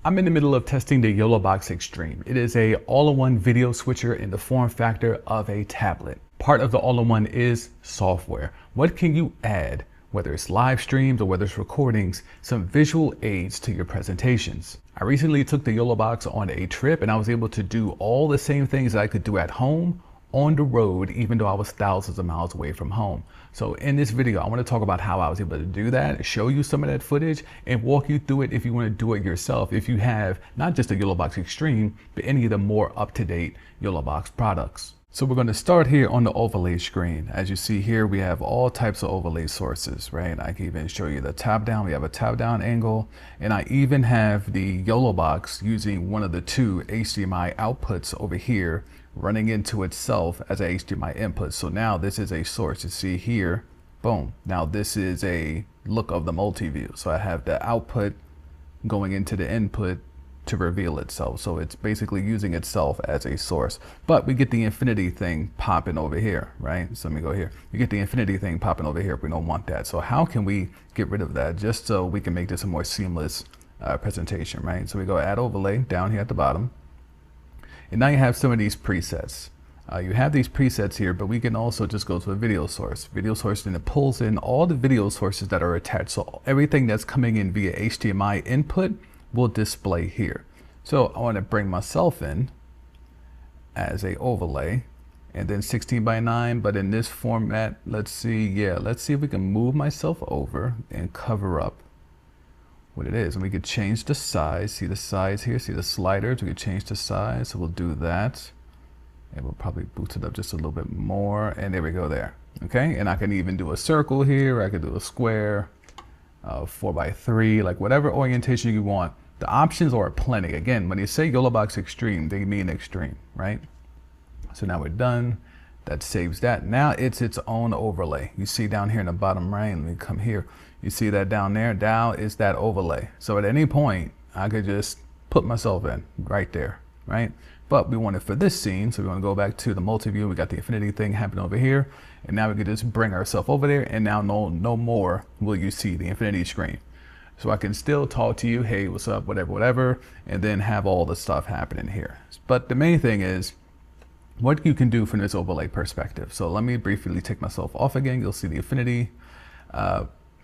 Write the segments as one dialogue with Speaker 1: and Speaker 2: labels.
Speaker 1: I'm in the middle of testing the Yolobox Extreme. It is a all-in-one video switcher in the form factor of a tablet. Part of the all-in-one is software. What can you add, whether it's live streams or whether it's recordings, some visual aids to your presentations? I recently took the Yolobox on a trip and I was able to do all the same things that I could do at home on the road, even though I was thousands of miles away from home. So in this video, I want to talk about how I was able to do that, show you some of that footage, and walk you through it if you want to do it yourself. If you have not just a Yolobox Extreme, but any of the more up-to-date Yolobox products. So we're going to start here on the overlay screen. As you see here, we have all types of overlay sources, right? I can even show you the top down. We have a top down angle, and I even have the Yolobox using one of the two HDMI outputs over here running into itself as a HDMI input. So now this is a source. You see here, boom. Now this is a look of the multi-view. So I have the output going into the input to reveal itself. So it's basically using itself as a source. But we get the infinity thing popping over here, right? So let me go here. You get the infinity thing popping over here if we don't want that. So how can we get rid of that just so we can make this a more seamless presentation, right? So we go add overlay down here at the bottom. And now you have some of these presets. You have these presets here, but we can also just go to a video source. Video source, and it pulls in all the video sources that are attached. So everything that's coming in via HDMI input will display here. So I want to bring myself in as a overlay, and then 16:9, but in this format, let's see if we can move myself over and cover up what it is. And we could change the size. See the size here, see the sliders, we could change the size. So we'll do that. And we'll probably boost it up just a little bit more. And there we go there. Okay, and I can even do a circle here. I could do a square, 4x3, like whatever orientation you want. The options are plenty. Again, when you say Yolobox Extreme, they mean extreme, right? So now we're done. That saves that. Now it's its own overlay. You see down here in the bottom right, let me come here. You see that down there? Down is that overlay. So at any point, I could just put myself in right there, right? But we want it for this scene, so we want to go back to the multi-view. We got the infinity thing happening over here, and now we could just bring ourselves over there, and now no more will you see the infinity screen. So I can still talk to you, hey, what's up, whatever, and then have all the stuff happening here. But the main thing is what you can do from this overlay perspective. So let me briefly take myself off again. You'll see the infinity.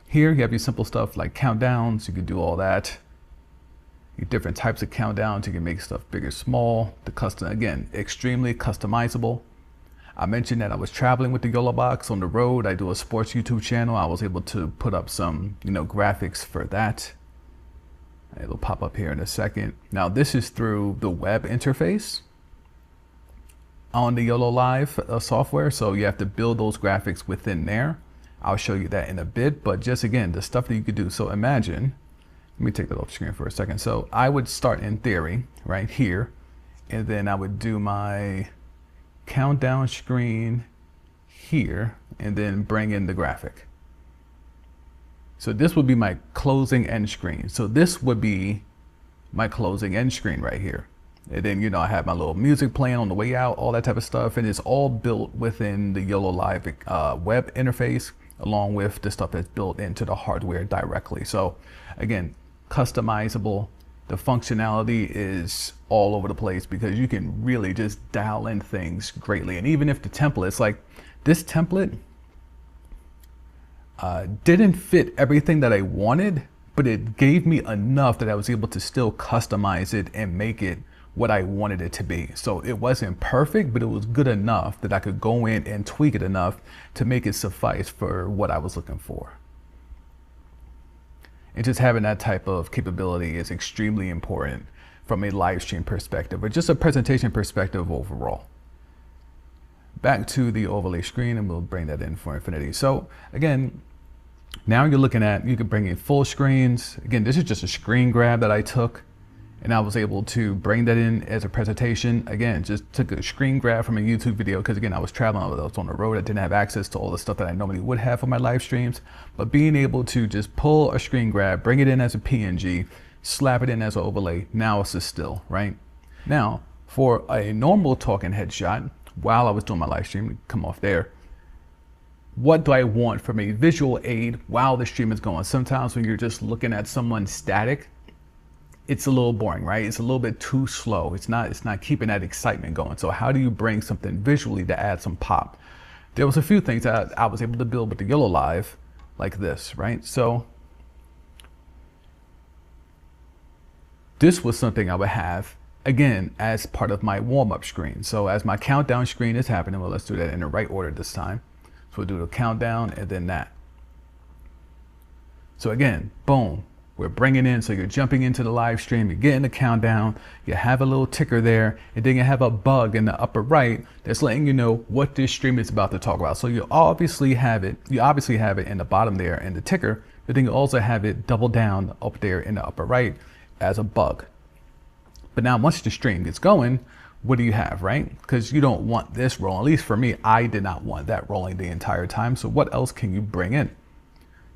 Speaker 1: Here you have your simple stuff like countdowns. You can do all that. Your different types of countdowns. You can make stuff bigger, small. The custom, again, extremely customizable. I mentioned that I was traveling with the Yolobox on the road. I do a sports YouTube channel. I was able to put up some, graphics for that. It'll pop up here in a second. Now this is through the web interface on the Yololiv software. So you have to build those graphics within there. I'll show you that in a bit, but just again, the stuff that you could do. So imagine, let me take that off screen for a second. So I would start in theory right here, and then I would do my countdown screen here, and then bring in the graphic. So this would be my closing end screen. So this would be my closing end screen right here. And then, I have my little music playing on the way out, all that type of stuff. And it's all built within the Yololiv web interface, along with the stuff that's built into the hardware directly. So again, customizable. The functionality is all over the place because you can really just dial in things greatly. And even if the templates, like this template didn't fit everything that I wanted, but it gave me enough that I was able to still customize it and make it what I wanted it to be. So it wasn't perfect, but it was good enough that I could go in and tweak it enough to make it suffice for what I was looking for. And just having that type of capability is extremely important from a live stream perspective, or just a presentation perspective overall. Back to the overlay screen, and we'll bring that in for infinity. So again, now you're looking at, you can bring in full screens. Again, this is just a screen grab that I took, and I was able to bring that in as a presentation. Again, just took a screen grab from a YouTube video because again, I was traveling, I was on the road. I didn't have access to all the stuff that I normally would have for my live streams, but being able to just pull a screen grab, bring it in as a PNG, slap it in as an overlay. Now it's a still, right? Now for a normal talking headshot, while I was doing my live stream, come off there, what do I want from a visual aid while the stream is going? Sometimes when you're just looking at someone static, it's a little boring, right? It's a little bit too slow. It's not keeping that excitement going. So how do you bring something visually to add some pop? There was a few things that I was able to build with the Yololiv, like this, right? So this was something I would have, again, as part of my warm-up screen. So as my countdown screen is happening, well, let's do that in the right order this time. So we'll do the countdown and then that. So again, boom, we're bringing in, so you're jumping into the live stream, you're getting the countdown, you have a little ticker there, and then you have a bug in the upper right that's letting you know what this stream is about to talk about. So you obviously have it in the bottom there in the ticker, but then you also have it double down up there in the upper right as a bug. But now once the stream gets going, what do you have, right? Because you don't want this rolling. At least for me, I did not want that rolling the entire time. So what else can you bring in?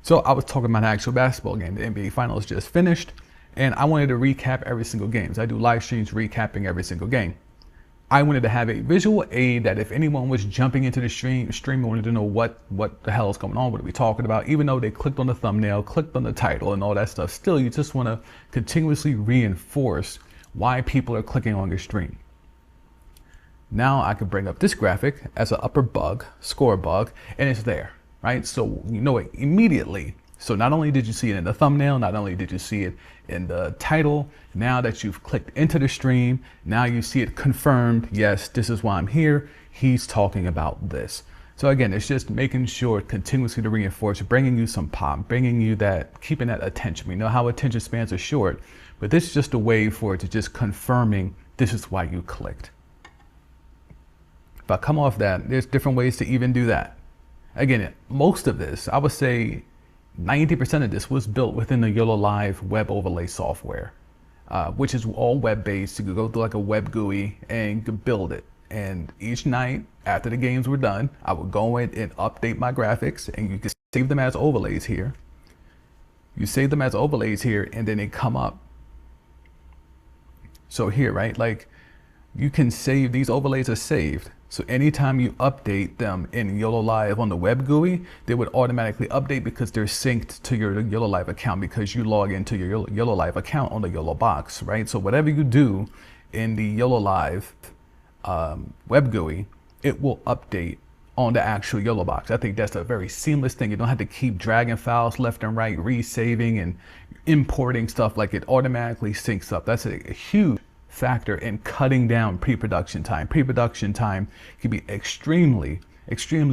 Speaker 1: So I was talking about an actual basketball game. The NBA Finals just finished, and I wanted to recap every single game. So I do live streams recapping every single game. I wanted to have a visual aid that if anyone was jumping into the stream wanted to know what the hell is going on, what are we talking about, even though they clicked on the thumbnail, clicked on the title and all that stuff, still you just want to continuously reinforce why people are clicking on your stream. Now I can bring up this graphic as an upper bug, score bug, and it's there. Right? So you know it immediately. So not only did you see it in the thumbnail, not only did you see it in the title, now that you've clicked into the stream, now you see it confirmed. Yes, this is why I'm here. He's talking about this. So again, it's just making sure continuously to reinforce, bringing you some pop, bringing you that, keeping that attention. We know how attention spans are short, but this is just a way for it to just confirming this is why you clicked. If I come off that, there's different ways to even do that. Again, most of this, I would say 90% of this was built within the Yololiv web overlay software, which is all web-based. You could go through like a web GUI and you could build it. And each night after the games were done, I would go in and update my graphics, and you can save them as overlays here. You save them as overlays here, and then they come up. So here, right, like you can save, these overlays are saved. So anytime you update them in Yololiv on the web GUI, they would automatically update because they're synced to your Yololiv account because you log into your Yololiv account on the Yolobox, right? So whatever you do in the Yololiv web GUI, it will update on the actual Yolobox. I think that's a very seamless thing. You don't have to keep dragging files left and right, resaving and importing stuff. Like, it automatically syncs up. That's a huge factor in cutting down pre-production time. Pre-production time can be extremely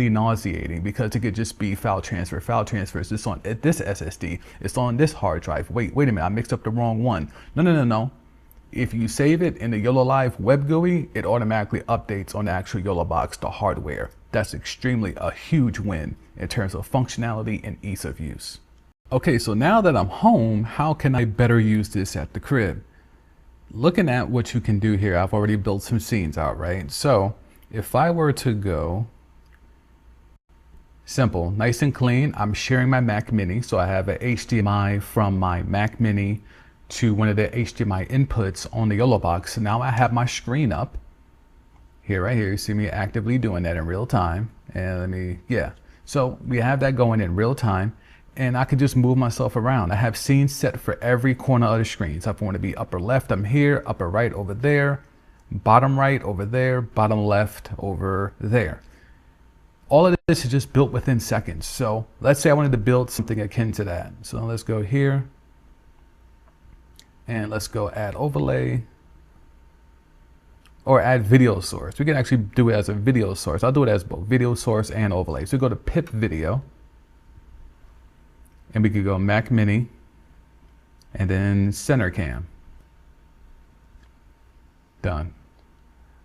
Speaker 1: nauseating because it could just be file transfer. File transfer is just on this SSD. It's on this hard drive. Wait a minute, I mixed up the wrong one. No. If you save it in the Yololiv web GUI, it automatically updates on the actual Yolobox, the hardware. That's a huge win in terms of functionality and ease of use. Okay, so now that I'm home, how can I better use this at the crib? Looking at what you can do here, I've already built some scenes out, right? So if I were to go simple, nice and clean, I'm sharing my Mac Mini. So I have an HDMI from my Mac Mini to one of the HDMI inputs on the Yolobox. So now I have my screen up here, right here. You see me actively doing that in real time. And so we have that going in real time. And I can just move myself around. I have scenes set for every corner of the screen. So if I want to be upper left, I'm here, upper right over there, bottom right over there, bottom left over there. All of this is just built within seconds. So let's say I wanted to build something akin to that. So let's go here and let's go add overlay or add video source. We can actually do it as a video source. I'll do it as both video source and overlay. So go to pip video. And we could go Mac Mini and then center cam. Done.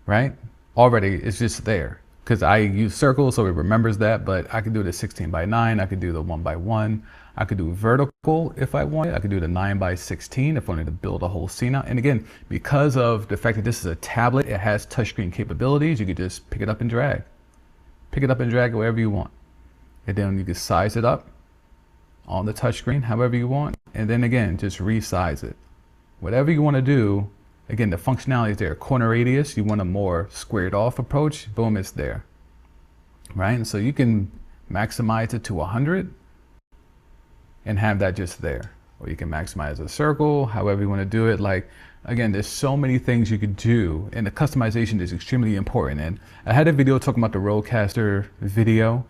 Speaker 1: Right? Already it's just there because I use circles, so it remembers that, but I could do the 16:9. I could do the 1:1. I could do vertical if I wanted. I could do the 9:16 if I wanted to build a whole scene out. And again, because of the fact that this is a tablet, it has touchscreen capabilities. You could just pick it up and drag. Pick it up and drag wherever you want. And then you can size it up on the touchscreen however you want, and then again just resize it. Whatever you want to do, again the functionality is there. Corner radius, you want a more squared off approach, boom, it's there, right? And so you can maximize it to 100 and have that just there. or you can maximize a circle, however you want to do it. Like, again, there's so many things you could do, and the customization is extremely important. And I had a video talking about the Rodecaster video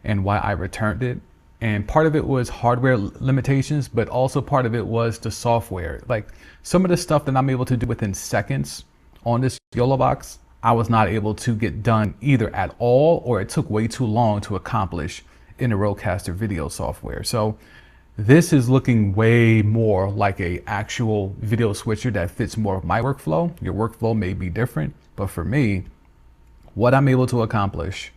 Speaker 1: and why I returned it. And part of it was hardware limitations, but also part of it was the software. Like, some of the stuff that I'm able to do within seconds on this Yolobox, I was not able to get done either at all, or it took way too long to accomplish in the Rodecaster video software. So this is looking way more like a actual video switcher that fits more of my workflow. Your workflow may be different, but for me, what I'm able to accomplish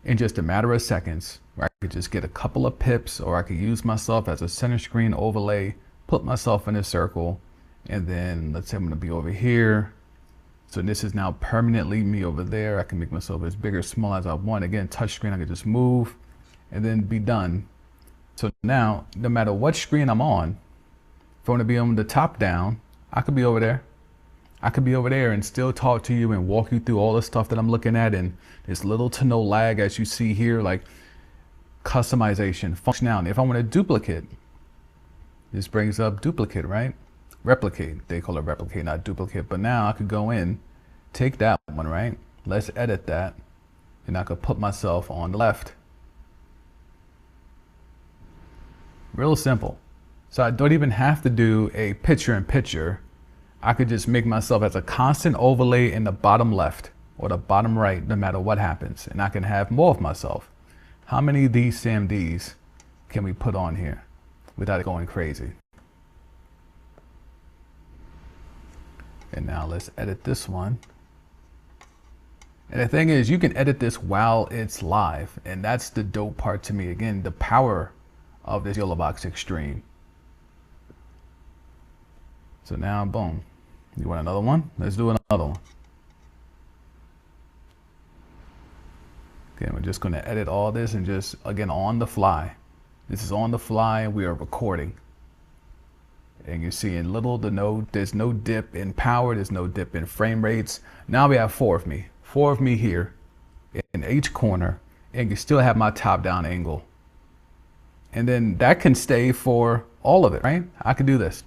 Speaker 1: in just a matter of seconds, where I could just get a couple of pips, or I could use myself as a center screen overlay, put myself in a circle, and then let's say I'm gonna be over here. So this is now permanently me over there. I can make myself as big or small as I want. Again, touch screen, I can just move and then be done. So now, no matter what screen I'm on, if I want to be on the top down, I could be over there. I could be over there and still talk to you and walk you through all the stuff that I'm looking at. And there's little to no lag, as you see here, like customization, functionality. If I want to duplicate, this brings up duplicate, right? Replicate, they call it replicate, not duplicate. But now I could go in, take that one, right? Let's edit that. And I could put myself on the left. Real simple. So I don't even have to do a picture in picture. I could just make myself as a constant overlay in the bottom left or the bottom right, no matter what happens. And I can have more of myself. How many of these SAMDs can we put on here without it going crazy? And now let's edit this one. And the thing is, you can edit this while it's live. And that's the dope part to me. Again, the power of this Yolobox Extreme. So now, boom. You want another one? Let's do another one. Okay, we're just going to edit all this and just, again, on the fly. This is on the fly, and we are recording. And you're seeing there's no dip in power, there's no dip in frame rates. Now we have four of me here in each corner, and you still have my top-down angle. And then that can stay for all of it, right? I could do this.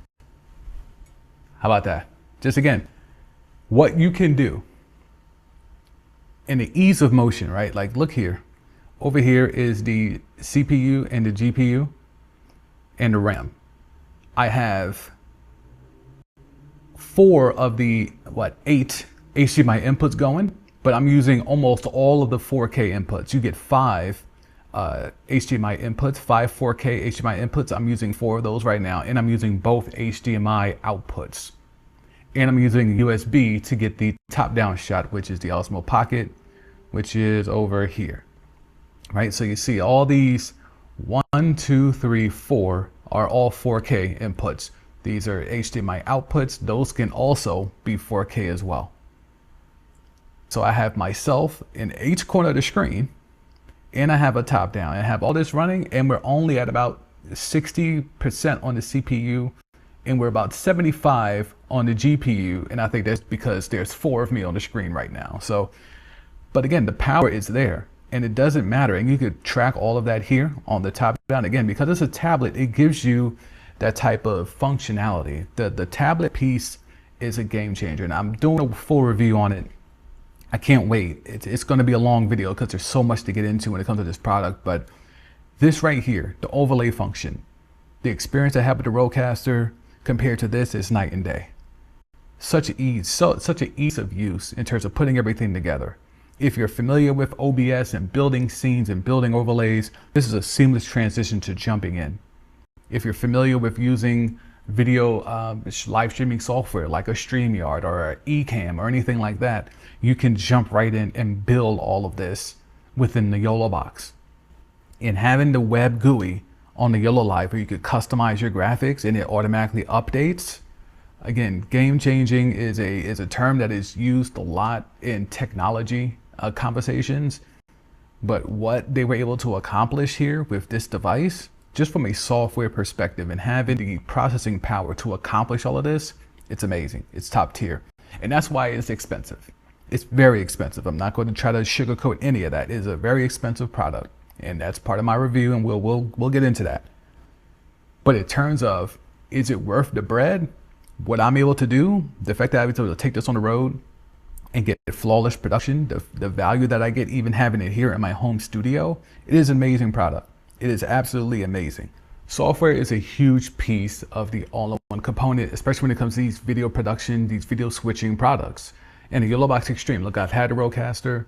Speaker 1: How about that? Just again, what you can do in the ease of motion, right? Like, look here. Over here is the CPU and the GPU and the RAM. I have 4 of the, 8 HDMI inputs going, but I'm using almost all of the 4K inputs. You get 5 HDMI inputs, 5 4K HDMI inputs. I'm using 4 of those right now, and I'm using both HDMI outputs. And I'm using USB to get the top-down shot, which is the Osmo Pocket, which is over here, right? So you see all these 1, 2, 3, 4 are all 4K inputs. These are HDMI outputs. Those can also be 4K as well. So I have myself in each corner of the screen, and I have a top down. I have all this running, and we're only at about 60% on the CPU, and we're about 75 on the GPU. And I think that's because there's 4 of me on the screen right now. So, but again, the power is there, and it doesn't matter. And you could track all of that here on the top down. Again, because it's a tablet, it gives you that type of functionality. The tablet piece is a game changer, and I'm doing a full review on it. I can't wait. It's going to be a long video because there's so much to get into when it comes to this product. But this right here, the overlay function, the experience I have with the Rodecaster compared to this is night and day. Such an ease of use in terms of putting everything together. If you're familiar with OBS and building scenes and building overlays, this is a seamless transition to jumping in. If you're familiar with using video live streaming software like a StreamYard or an Ecamm or anything like that, you can jump right in and build all of this within the Yolobox. And having the web GUI on the Yololiv where you could customize your graphics and it automatically updates. Again, game changing is a term that is used a lot in technology conversations, but what they were able to accomplish here with this device, just from a software perspective and having the processing power to accomplish all of this, it's amazing. It's top tier. And that's why it's expensive. It's very expensive. I'm not going to try to sugarcoat any of that. It is a very expensive product, and that's part of my review, and we'll get into that. But in terms of Is it worth the bread? What I'm able to do, the fact that I was able to take this on the road and get flawless production, the value that I get even having it here in my home studio, it is an amazing product. It is absolutely amazing. Software is a huge piece of the all-in-one component, especially when it comes to these video production, these video switching products. And the Yolobox Extreme, look, I've had the Rodecaster.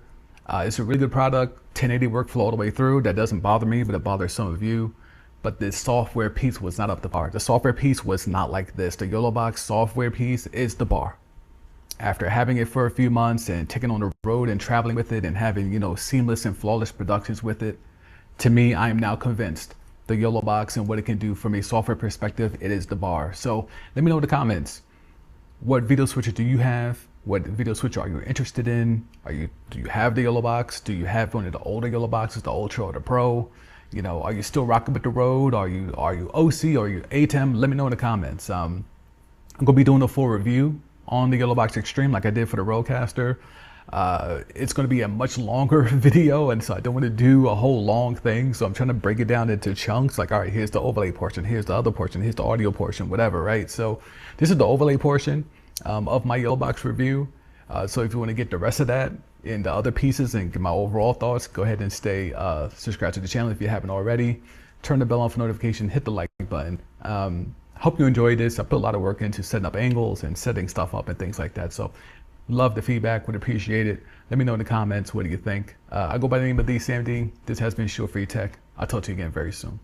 Speaker 1: It's a really good product, 1080 workflow all the way through. That doesn't bother me, but it bothers some of you. But the software piece was not up to par. The software piece was not like this. The Yolobox software piece is the bar. After having it for a few months and taking on the road and traveling with it and having, you know, seamless and flawless productions with it, to me, I am now convinced the Yolobox and what it can do from a software perspective, it is the bar. So let me know in the comments, what video switcher do you have? What video switcher are you interested in? Do you have the Yolobox? Do you have one of the older Yoloboxes, the Ultra or the Pro? You know, are you still rocking with the Rode? Are you OC? Are you ATEM? Let me know in the comments. I'm gonna be doing a full review on the Yolobox Extreme like I did for the Rodecaster. It's going to be a much longer video, and so I don't want to do a whole long thing, so I'm trying to break it down into chunks, like, all right, here's the overlay portion, here's the other portion, here's the audio portion, whatever, right? So this is the overlay portion of my Yolobox review. So if you want to get the rest of that and the other pieces and get my overall thoughts, go ahead and stay subscribed to the channel if you haven't already. Turn the bell on for notification, hit the like button. Hope you enjoyed this. I put a lot of work into setting up angles and setting stuff up and things like that. So love the feedback, would appreciate it. Let me know in the comments, what do you think? I go by the name of DCMD. This has been Short Free Tech. I'll talk to you again very soon.